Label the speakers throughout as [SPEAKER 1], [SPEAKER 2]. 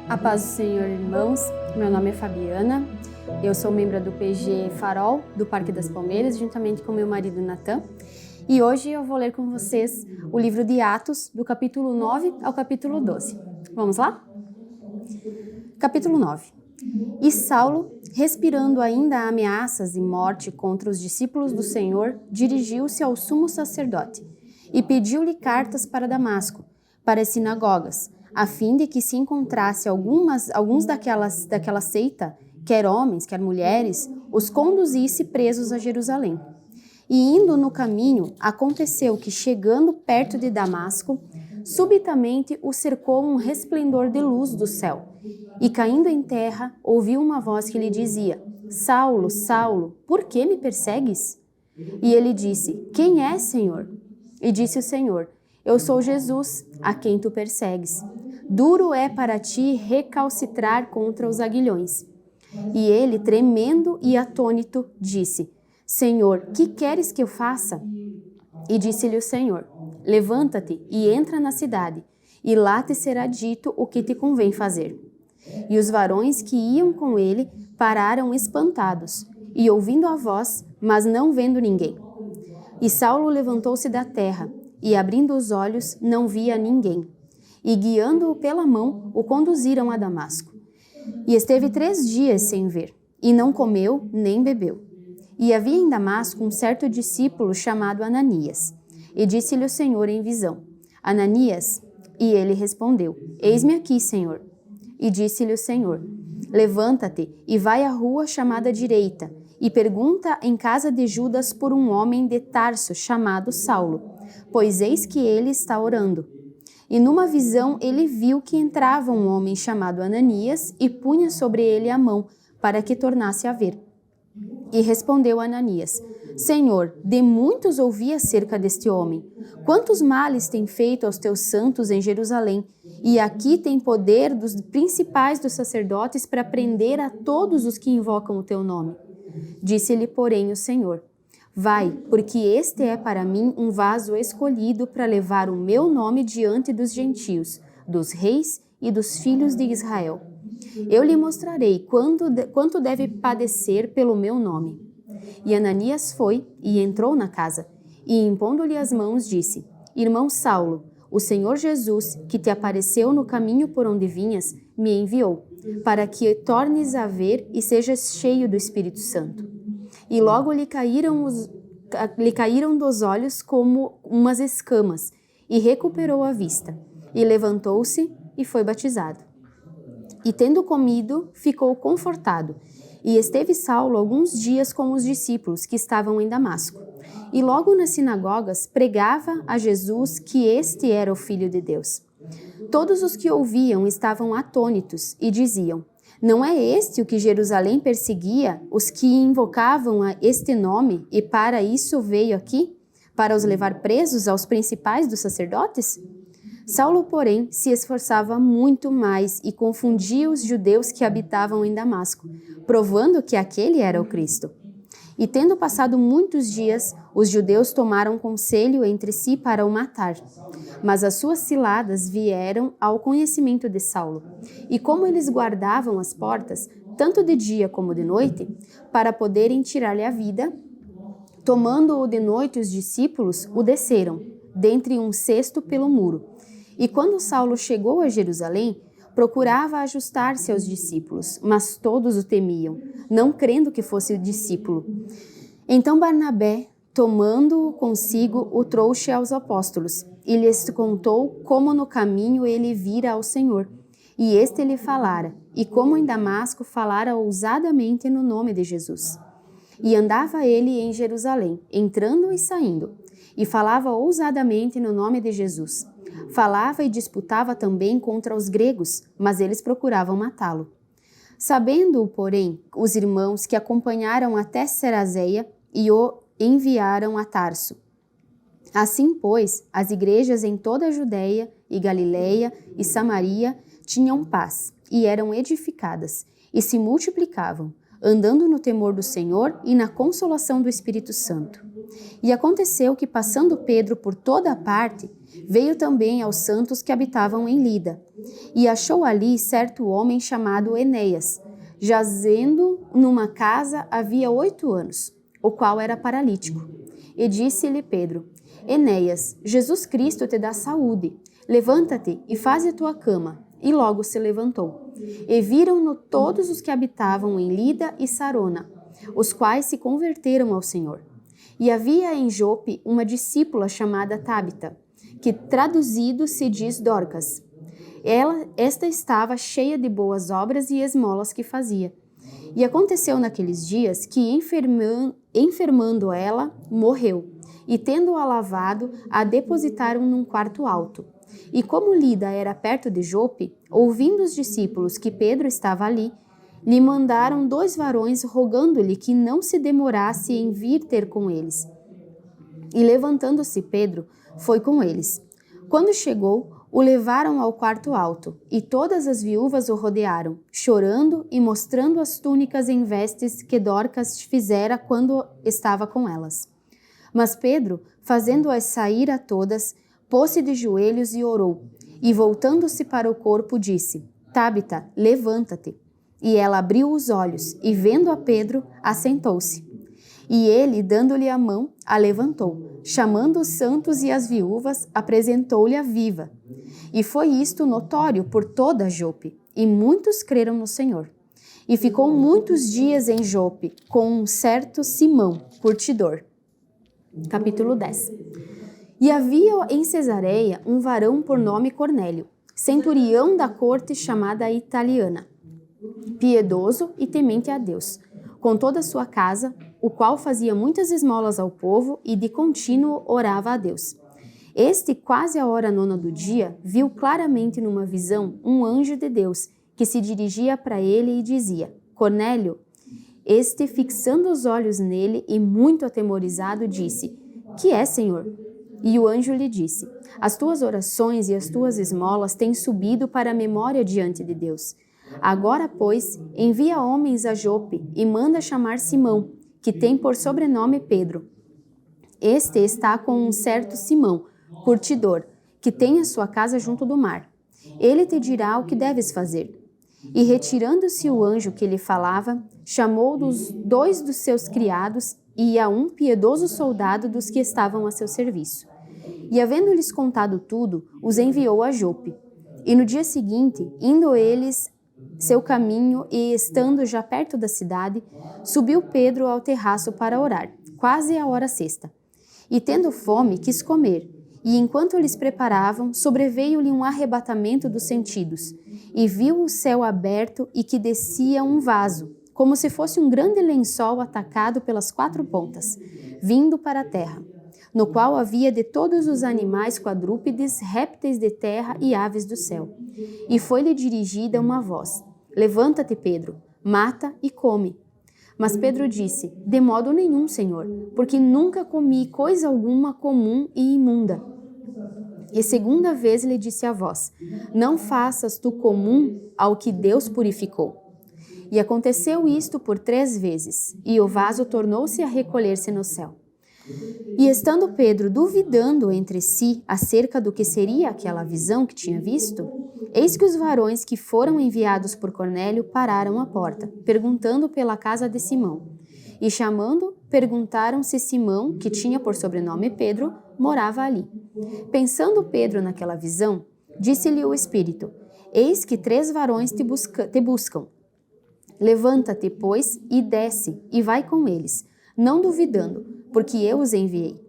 [SPEAKER 1] A paz do Senhor, irmãos. Meu nome é Fabiana, eu sou membro do PG Farol, do Parque das Palmeiras, juntamente com meu marido Natan. E hoje eu vou ler com vocês o livro de Atos, do capítulo 9 ao capítulo 12. Vamos lá? Capítulo 9. E Saulo, respirando ainda ameaças e morte contra os discípulos do Senhor, dirigiu-se ao sumo sacerdote e pediu-lhe cartas para Damasco, para as sinagogas, a fim de que se encontrasse alguns daquela seita, quer homens, quer mulheres, os conduzisse presos a Jerusalém. E indo no caminho, aconteceu que, chegando perto de Damasco, subitamente o cercou um resplendor de luz do céu. E caindo em terra, ouviu uma voz que lhe dizia: Saulo, Saulo, por que me persegues? E ele disse: Quem és, Senhor? E disse o Senhor: Eu sou Jesus, a quem tu persegues. Duro é para ti recalcitrar contra os aguilhões. E ele, tremendo e atônito, disse: Senhor, que queres que eu faça? E disse-lhe o Senhor: Levanta-te e entra na cidade, e lá te será dito o que te convém fazer. E os varões que iam com ele pararam espantados, e ouvindo a voz, mas não vendo ninguém. E Saulo levantou-se da terra, e abrindo os olhos, não via ninguém. E guiando-o pela mão, o conduziram a Damasco. E esteve 3 dias sem ver, e não comeu nem bebeu. E havia em Damasco um certo discípulo chamado Ananias. E disse-lhe o Senhor em visão: Ananias? E ele respondeu: Eis-me aqui, Senhor. E disse-lhe o Senhor: Levanta-te e vai à rua chamada Direita, e pergunta em casa de Judas por um homem de Tarso chamado Saulo, pois eis que ele está orando. E numa visão ele viu que entrava um homem chamado Ananias e punha sobre ele a mão, para que tornasse a ver. E respondeu Ananias: Senhor, de muitos ouvi acerca deste homem. Quantos males tem feito aos teus santos em Jerusalém? E aqui tem poder dos principais dos sacerdotes para prender a todos os que invocam o teu nome. Disse-lhe, porém, o Senhor: Vai, porque este é para mim um vaso escolhido para levar o meu nome diante dos gentios, dos reis e dos filhos de Israel. Eu lhe mostrarei quanto deve padecer pelo meu nome. E Ananias foi e entrou na casa, e impondo-lhe as mãos, disse: Irmão Saulo, o Senhor Jesus, que te apareceu no caminho por onde vinhas, me enviou, para que tornes a ver e sejas cheio do Espírito Santo. E logo lhe caíram dos olhos como umas escamas, e recuperou a vista, e levantou-se e foi batizado. E tendo comido, ficou confortado, e esteve Saulo alguns dias com os discípulos que estavam em Damasco. E logo nas sinagogas pregava a Jesus que este era o Filho de Deus. Todos os que ouviam estavam atônitos e diziam: Não é este o que Jerusalém perseguia, os que invocavam a este nome, e para isso veio aqui? Para os levar presos aos principais dos sacerdotes? Saulo, porém, se esforçava muito mais e confundia os judeus que habitavam em Damasco, provando que aquele era o Cristo. E tendo passado muitos dias, os judeus tomaram conselho entre si para o matar. Mas as suas ciladas vieram ao conhecimento de Saulo. E como eles guardavam as portas, tanto de dia como de noite, para poderem tirar-lhe a vida, tomando-o de noite os discípulos, o desceram, dentre um cesto pelo muro. E quando Saulo chegou a Jerusalém, procurava ajustar-se aos discípulos, mas todos o temiam, não crendo que fosse o discípulo. Então Barnabé, tomando-o consigo, o trouxe aos apóstolos, e lhes contou como no caminho ele vira ao Senhor. E este lhe falara, e como em Damasco falara ousadamente no nome de Jesus. E andava ele em Jerusalém, entrando e saindo, e falava ousadamente no nome de Jesus. Falava e disputava também contra os gregos, mas eles procuravam matá-lo. Sabendo-o, porém, os irmãos que acompanharam até Cesareia e o enviaram a Tarso. Assim, pois, as igrejas em toda a Judeia e Galileia e Samaria tinham paz e eram edificadas e se multiplicavam. andando no temor do Senhor e na consolação do Espírito Santo. E aconteceu que, passando Pedro por toda a parte, veio também aos santos que habitavam em Lida, e achou ali certo homem chamado Enéas, jazendo numa casa havia 8 anos, o qual era paralítico. E disse-lhe Pedro: Enéas, Jesus Cristo te dá saúde, levanta-te e faze a tua cama. E logo se levantou. E viram-no todos os que habitavam em Lida e Sarona, os quais se converteram ao Senhor. E havia em Jope uma discípula chamada Tabita, que traduzido se diz Dorcas. Esta estava cheia de boas obras e esmolas que fazia. E aconteceu naqueles dias que, enfermando ela, morreu, e tendo-a lavado, a depositaram num quarto alto. E como Lida era perto de Jope, ouvindo os discípulos que Pedro estava ali, lhe mandaram 2 varões rogando-lhe que não se demorasse em vir ter com eles. E levantando-se Pedro, foi com eles. Quando chegou, o levaram ao quarto alto, e todas as viúvas o rodearam, chorando e mostrando as túnicas em vestes que Dorcas fizera quando estava com elas. Mas Pedro, fazendo-as sair a todas, pôs-se de joelhos e orou, e voltando-se para o corpo disse: Tabita, levanta-te. E ela abriu os olhos, e vendo a Pedro, assentou-se. E ele, dando-lhe a mão, a levantou. Chamando os santos e as viúvas, apresentou-lhe a viva. E foi isto notório por toda Jope, e muitos creram no Senhor. E ficou muitos dias em Jope, com um certo Simão, curtidor. Capítulo 10. E havia em Cesareia um varão por nome Cornélio, centurião da corte chamada Italiana, piedoso e temente a Deus, com toda a sua casa, o qual fazia muitas esmolas ao povo e de contínuo orava a Deus. Este, quase à hora 9 do dia, viu claramente numa visão um anjo de Deus, que se dirigia para ele e dizia: Cornélio. Este, fixando os olhos nele e muito atemorizado, disse: Que é, Senhor? E o anjo lhe disse: As tuas orações e as tuas esmolas têm subido para a memória diante de Deus. Agora, pois, envia homens a Jope e manda chamar Simão, que tem por sobrenome Pedro. Este está com um certo Simão, curtidor, que tem a sua casa junto do mar. Ele te dirá o que deves fazer. E retirando-se o anjo que lhe falava, chamou 2 dos seus criados e a um piedoso soldado dos que estavam a seu serviço. E havendo-lhes contado tudo, os enviou a Jope. E no dia seguinte, indo eles seu caminho e estando já perto da cidade, subiu Pedro ao terraço para orar, quase à hora sexta. E tendo fome, quis comer. E enquanto lhes preparavam, sobreveio-lhe um arrebatamento dos sentidos, e viu o céu aberto e que descia um vaso, como se fosse um grande lençol atacado pelas 4 pontas, vindo para a terra, no qual havia de todos os animais quadrúpedes, répteis de terra e aves do céu. E foi-lhe dirigida uma voz: Levanta-te, Pedro, mata e come. Mas Pedro disse: De modo nenhum, Senhor, porque nunca comi coisa alguma comum e imunda. E segunda vez lhe disse a voz: Não faças tu comum ao que Deus purificou. E aconteceu isto por 3 vezes, e o vaso tornou-se a recolher-se no céu. E estando Pedro duvidando entre si acerca do que seria aquela visão que tinha visto, eis que os varões que foram enviados por Cornélio pararam à porta, perguntando pela casa de Simão. E chamando, perguntaram se Simão, que tinha por sobrenome Pedro, morava ali. Pensando Pedro naquela visão, disse-lhe o Espírito: Eis que 3 varões te buscam. Levanta-te, pois, e desce, e vai com eles, não duvidando, porque eu os enviei.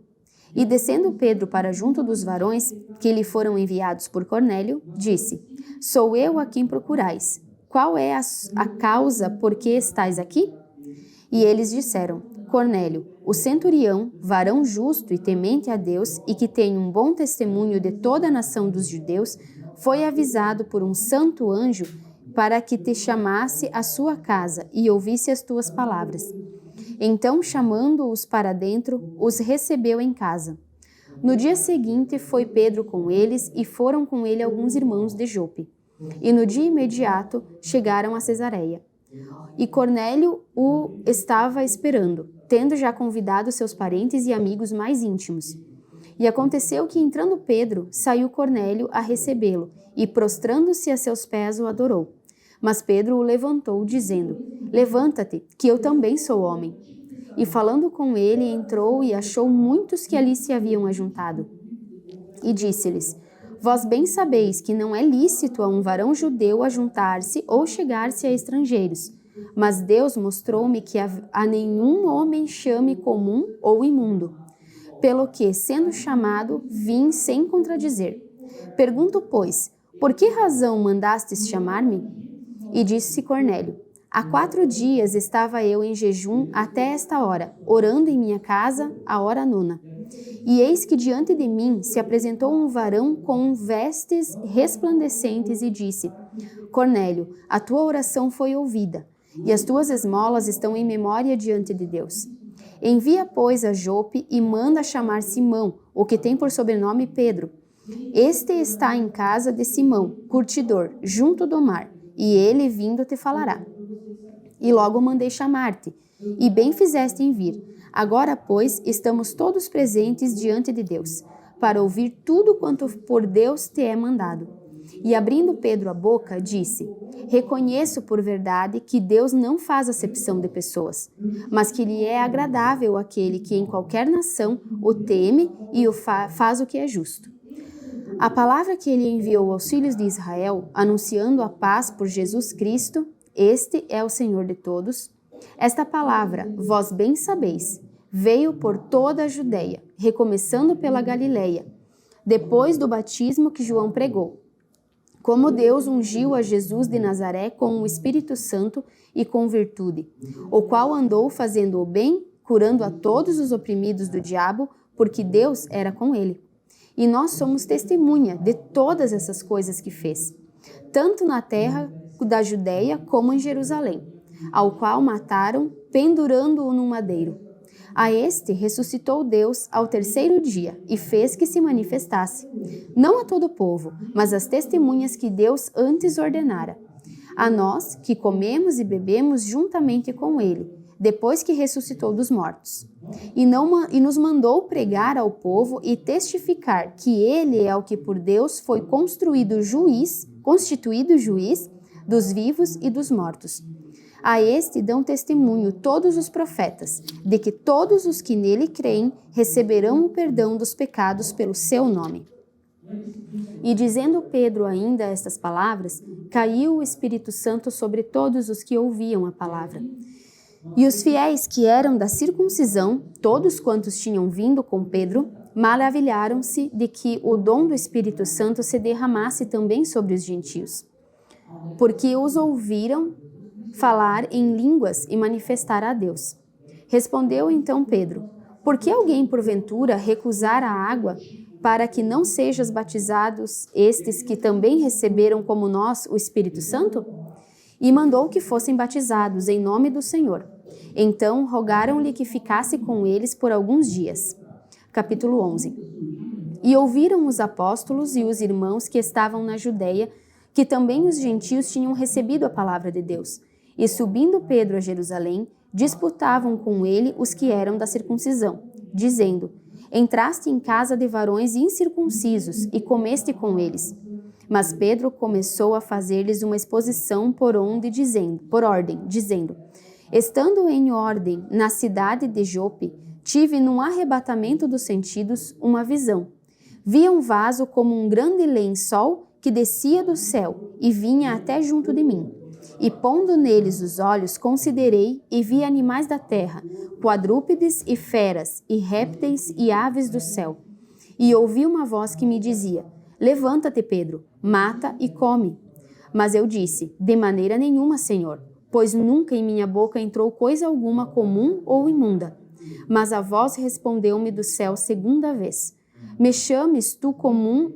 [SPEAKER 1] E descendo Pedro para junto dos varões, que lhe foram enviados por Cornélio, disse: Sou eu a quem procurais. Qual é a causa por que estais aqui? E eles disseram: Cornélio, o centurião, varão justo e temente a Deus, e que tem um bom testemunho de toda a nação dos judeus, foi avisado por um santo anjo para que te chamasse à sua casa e ouvisse as tuas palavras. Então, chamando-os para dentro, os recebeu em casa. No dia seguinte, foi Pedro com eles e foram com ele alguns irmãos de Jope. E no dia imediato, chegaram a Cesareia. E Cornélio o estava esperando, tendo já convidado seus parentes e amigos mais íntimos. E aconteceu que, entrando Pedro, saiu Cornélio a recebê-lo, e prostrando-se a seus pés o adorou. Mas Pedro o levantou, dizendo: Levanta-te, que eu também sou homem. E falando com ele, entrou e achou muitos que ali se haviam ajuntado. E disse-lhes: Vós bem sabeis que não é lícito a um varão judeu ajuntar-se ou chegar-se a estrangeiros. Mas Deus mostrou-me que a nenhum homem chame comum ou imundo. Pelo que, sendo chamado, vim sem contradizer. Pergunto, pois, por que razão mandastes chamar-me? E disse Cornélio: Há 4 dias estava eu em jejum até esta hora, orando em minha casa, a hora 9. E eis que diante de mim se apresentou um varão com vestes resplandecentes e disse: Cornélio, a tua oração foi ouvida, e as tuas esmolas estão em memória diante de Deus. Envia, pois, a Jope e manda chamar Simão, o que tem por sobrenome Pedro. Este está em casa de Simão, curtidor, junto do mar, e ele vindo te falará. E logo mandei chamar-te, e bem fizeste em vir. Agora, pois, estamos todos presentes diante de Deus, para ouvir tudo quanto por Deus te é mandado. E abrindo Pedro a boca, disse: Reconheço por verdade que Deus não faz acepção de pessoas, mas que lhe é agradável aquele que em qualquer nação o teme e faz o que é justo. A palavra que ele enviou aos filhos de Israel, anunciando a paz por Jesus Cristo, este é o Senhor de todos. Esta palavra, vós bem sabeis, veio por toda a Judeia, recomeçando pela Galileia, depois do batismo que João pregou. Como Deus ungiu a Jesus de Nazaré com o Espírito Santo e com virtude, o qual andou fazendo o bem, curando a todos os oprimidos do diabo, porque Deus era com ele. E nós somos testemunha de todas essas coisas que fez, tanto na terra da Judeia como em Jerusalém, ao qual mataram, pendurando-o num madeiro. A este ressuscitou Deus ao 3º dia e fez que se manifestasse, não a todo o povo, mas às testemunhas que Deus antes ordenara. A nós, que comemos e bebemos juntamente com ele, depois que ressuscitou dos mortos. E nos mandou pregar ao povo e testificar que ele é o que por Deus foi constituído juiz dos vivos e dos mortos. A este dão testemunho todos os profetas, de que todos os que nele creem receberão o perdão dos pecados pelo seu nome. E dizendo Pedro ainda estas palavras, caiu o Espírito Santo sobre todos os que ouviam a palavra. E os fiéis que eram da circuncisão, todos quantos tinham vindo com Pedro, maravilharam-se de que o dom do Espírito Santo se derramasse também sobre os gentios, porque os ouviram falar em línguas e manifestar a Deus. Respondeu então Pedro: Por que alguém porventura recusar a água para que não sejam batizados estes que também receberam como nós o Espírito Santo? E mandou que fossem batizados em nome do Senhor. Então rogaram-lhe que ficasse com eles por alguns dias. Capítulo 11. E ouviram os apóstolos e os irmãos que estavam na Judeia, que também os gentios tinham recebido a palavra de Deus. E subindo Pedro a Jerusalém, disputavam com ele os que eram da circuncisão, dizendo: Entraste em casa de varões incircuncisos e comeste com eles. Mas Pedro começou a fazer-lhes uma exposição por ordem, dizendo: Estando em ordem na cidade de Jope, tive num arrebatamento dos sentidos uma visão. Vi um vaso como um grande lençol que descia do céu e vinha até junto de mim. E pondo neles os olhos, considerei e vi animais da terra, quadrúpedes e feras, e répteis e aves do céu. E ouvi uma voz que me dizia: Levanta-te, Pedro, mata e come. Mas eu disse: De maneira nenhuma, Senhor, pois nunca em minha boca entrou coisa alguma comum ou imunda. Mas a voz respondeu-me do céu segunda vez: Não chames tu comum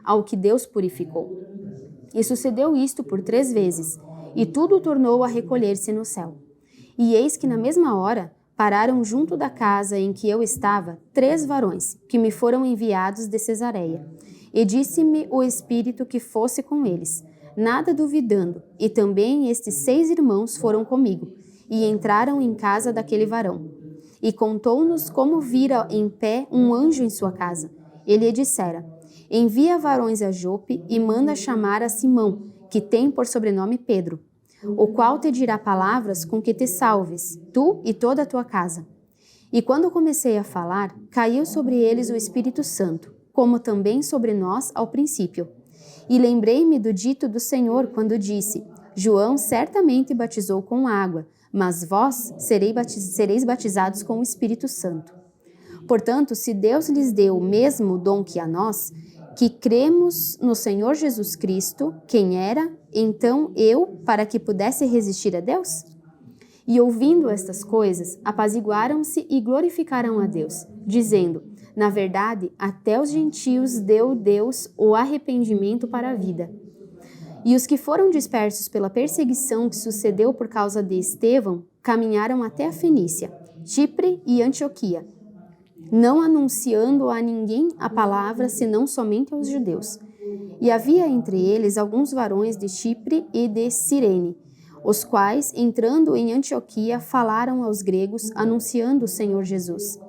[SPEAKER 1] ao que Deus purificou. E sucedeu isto por 3 vezes, e tudo tornou a recolher-se no céu. E eis que na mesma hora pararam junto da casa em que eu estava 3 varões, que me foram enviados de Cesareia. E disse-me o Espírito que fosse com eles. nada duvidando, e também estes 6 irmãos foram comigo, e entraram em casa daquele varão. E contou-nos como vira em pé um anjo em sua casa. Ele lhe dissera: envia varões a Jope e manda chamar a Simão, que tem por sobrenome Pedro, o qual te dirá palavras com que te salves, tu e toda a tua casa. E quando comecei a falar, caiu sobre eles o Espírito Santo, como também sobre nós ao princípio. E lembrei-me do dito do Senhor quando disse: João certamente batizou com água, mas vós sereis batizados com o Espírito Santo. Portanto, se Deus lhes deu o mesmo dom que a nós, que cremos no Senhor Jesus Cristo, quem era, então eu, para que pudesse resistir a Deus? E ouvindo estas coisas, apaziguaram-se e glorificaram a Deus, dizendo: na verdade, até os gentios deu Deus o arrependimento para a vida. E os que foram dispersos pela perseguição que sucedeu por causa de Estevão, caminharam até a Fenícia, Chipre e Antioquia, não anunciando a ninguém a palavra, senão somente aos judeus. E havia entre eles alguns varões de Chipre e de Cirene, os quais, entrando em Antioquia, falaram aos gregos, anunciando o Senhor Jesus.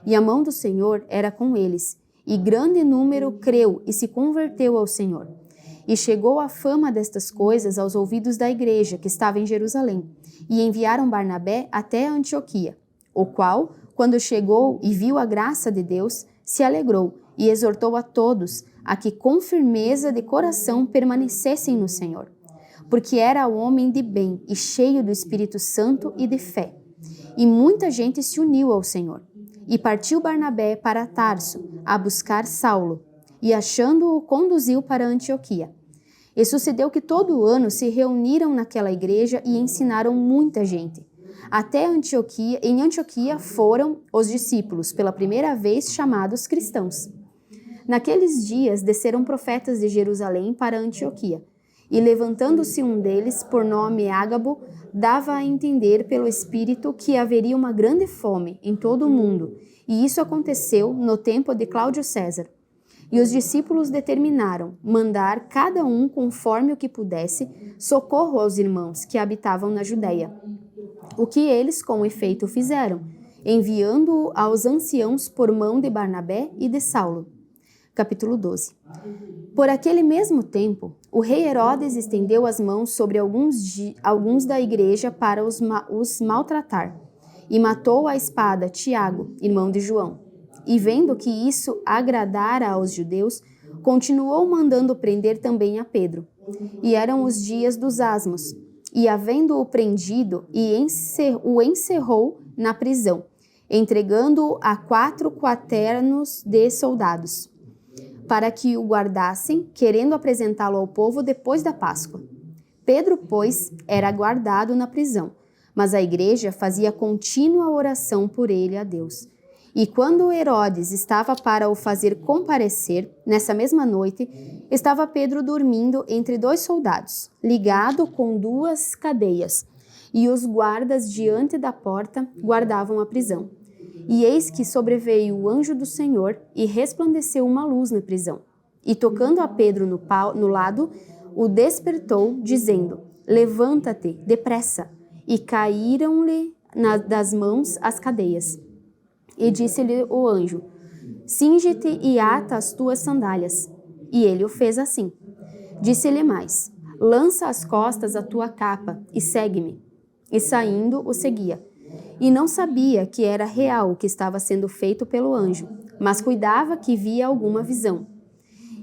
[SPEAKER 1] E a mão do Senhor era com eles, e grande número creu e se converteu ao Senhor. E chegou a fama destas coisas aos ouvidos da igreja que estava em Jerusalém, e enviaram Barnabé até a Antioquia, o qual, quando chegou e viu a graça de Deus, se alegrou e exortou a todos a que com firmeza de coração permanecessem no Senhor, porque era homem de bem e cheio do Espírito Santo e de fé. E muita gente se uniu ao Senhor. E partiu Barnabé para Tarso, a buscar Saulo, e achando-o conduziu para Antioquia. E sucedeu que todo o ano se reuniram naquela igreja e ensinaram muita gente. Até em Antioquia foram os discípulos, pela primeira vez chamados cristãos. Naqueles dias desceram profetas de Jerusalém para Antioquia, e levantando-se um deles, por nome Ágabo, dava a entender pelo Espírito que haveria uma grande fome em todo o mundo, e isso aconteceu no tempo de Cláudio César. E os discípulos determinaram mandar cada um conforme o que pudesse socorro aos irmãos que habitavam na Judéia. O que eles com efeito fizeram, enviando-o aos anciãos por mão de Barnabé e de Saulo. Capítulo 12. Por aquele mesmo tempo, o rei Herodes estendeu as mãos sobre alguns da igreja para os maltratar, e matou à espada Tiago, irmão de João. E vendo que isso agradara aos judeus, continuou mandando prender também a Pedro. E eram os dias dos asmos, e havendo-o prendido, o encerrou na prisão, entregando-o a 4 quaternos de soldados, para que o guardassem, querendo apresentá-lo ao povo depois da Páscoa. Pedro, pois, era guardado na prisão, mas a igreja fazia contínua oração por ele a Deus. E quando Herodes estava para o fazer comparecer, nessa mesma noite, estava Pedro dormindo entre 2 soldados, ligado com 2 cadeias, e os guardas diante da porta guardavam a prisão. E eis que sobreveio o anjo do Senhor e resplandeceu uma luz na prisão. E tocando a Pedro no lado, o despertou, dizendo: levanta-te, depressa. E caíram-lhe das mãos as cadeias. E disse-lhe o anjo: cinge-te e ata as tuas sandálias. E ele o fez assim. Disse-lhe mais: lança às costas a tua capa e segue-me. E saindo, o seguia. E não sabia que era real o que estava sendo feito pelo anjo, mas cuidava que via alguma visão.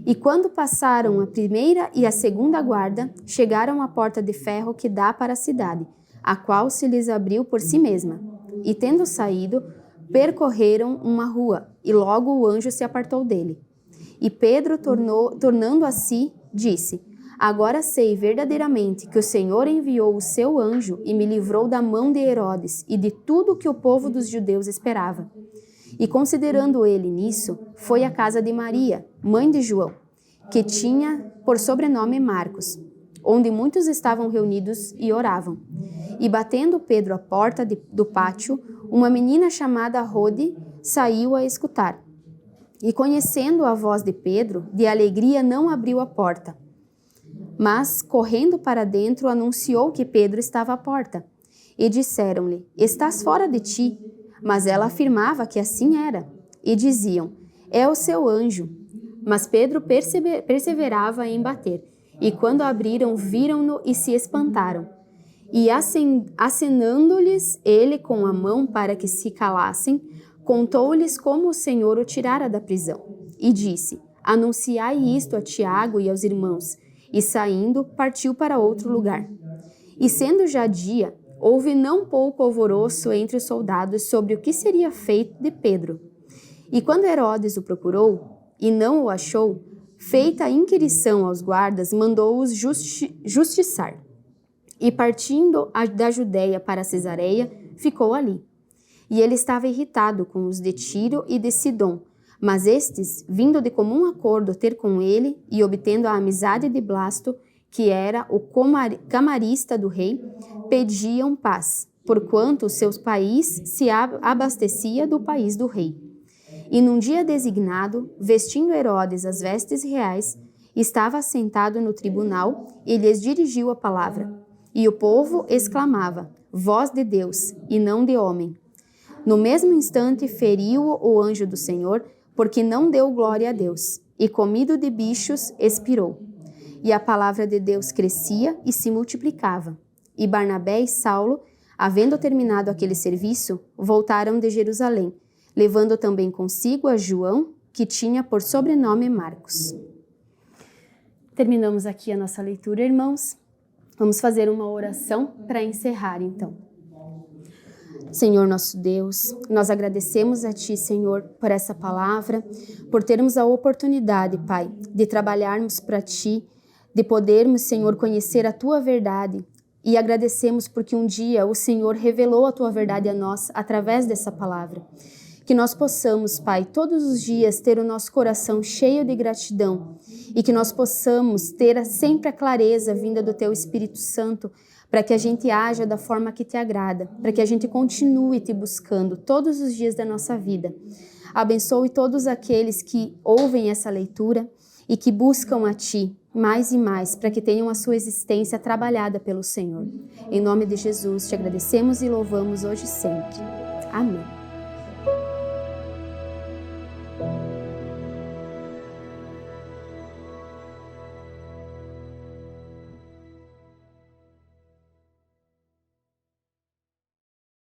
[SPEAKER 1] E quando passaram a primeira e a segunda guarda, chegaram à porta de ferro que dá para a cidade, a qual se lhes abriu por si mesma. E tendo saído, percorreram uma rua, e logo o anjo se apartou dele. E Pedro, tornando a si, disse: agora sei verdadeiramente que o Senhor enviou o seu anjo e me livrou da mão de Herodes e de tudo que o povo dos judeus esperava. E considerando ele nisso, foi à casa de Maria, mãe de João, que tinha por sobrenome Marcos, onde muitos estavam reunidos e oravam. E batendo Pedro à porta do pátio, uma menina chamada Rode saiu a escutar. E conhecendo a voz de Pedro, de alegria não abriu a porta. mas, correndo para dentro, anunciou que Pedro estava à porta. E disseram-lhe: Estás fora de ti. Mas ela afirmava que assim era. E diziam: É o seu anjo. Mas Pedro perseverava em bater. E quando abriram, viram-no e se espantaram. E acenando-lhes ele com a mão para que se calassem, contou-lhes como o Senhor o tirara da prisão. E disse: Anunciai isto a Tiago e aos irmãos. E saindo, partiu para outro lugar. E sendo já dia, houve não pouco alvoroço entre os soldados sobre o que seria feito de Pedro. E quando Herodes o procurou, e não o achou, feita a inquirição aos guardas, mandou-os justiçar. E partindo da Judéia para Cesareia, ficou ali. E ele estava irritado com os de Tiro e de Sidom, mas estes, vindo de comum acordo ter com ele e obtendo a amizade de Blasto, que era o camarista do rei, pediam paz, porquanto o seu país se abastecia do país do rei. E num dia designado, vestindo Herodes as vestes reais, estava assentado no tribunal e lhes dirigiu a palavra. E o povo exclamava: Voz de Deus, e não de homem. No mesmo instante feriu-o o anjo do Senhor, porque não deu glória a Deus, e comido de bichos, expirou. E a palavra de Deus crescia e se multiplicava. E Barnabé e Saulo, havendo terminado aquele serviço, voltaram de Jerusalém, levando também consigo a João, que tinha por sobrenome Marcos. Terminamos aqui a nossa leitura, irmãos. Vamos fazer uma oração para encerrar, então. Senhor nosso Deus, nós agradecemos a Ti, Senhor, por essa palavra, por termos a oportunidade, Pai, de trabalharmos para Ti, de podermos, Senhor, conhecer a Tua verdade. E agradecemos porque um dia o Senhor revelou a Tua verdade a nós através dessa palavra. Que nós possamos, Pai, todos os dias ter o nosso coração cheio de gratidão e que nós possamos ter sempre a clareza vinda do Teu Espírito Santo para que a gente haja da forma que Te agrada, para que a gente continue Te buscando todos os dias da nossa vida. Abençoe todos aqueles que ouvem essa leitura e que buscam a Ti mais e mais, para que tenham a sua existência trabalhada pelo Senhor. Em nome de Jesus, Te agradecemos e louvamos hoje e sempre. Amém.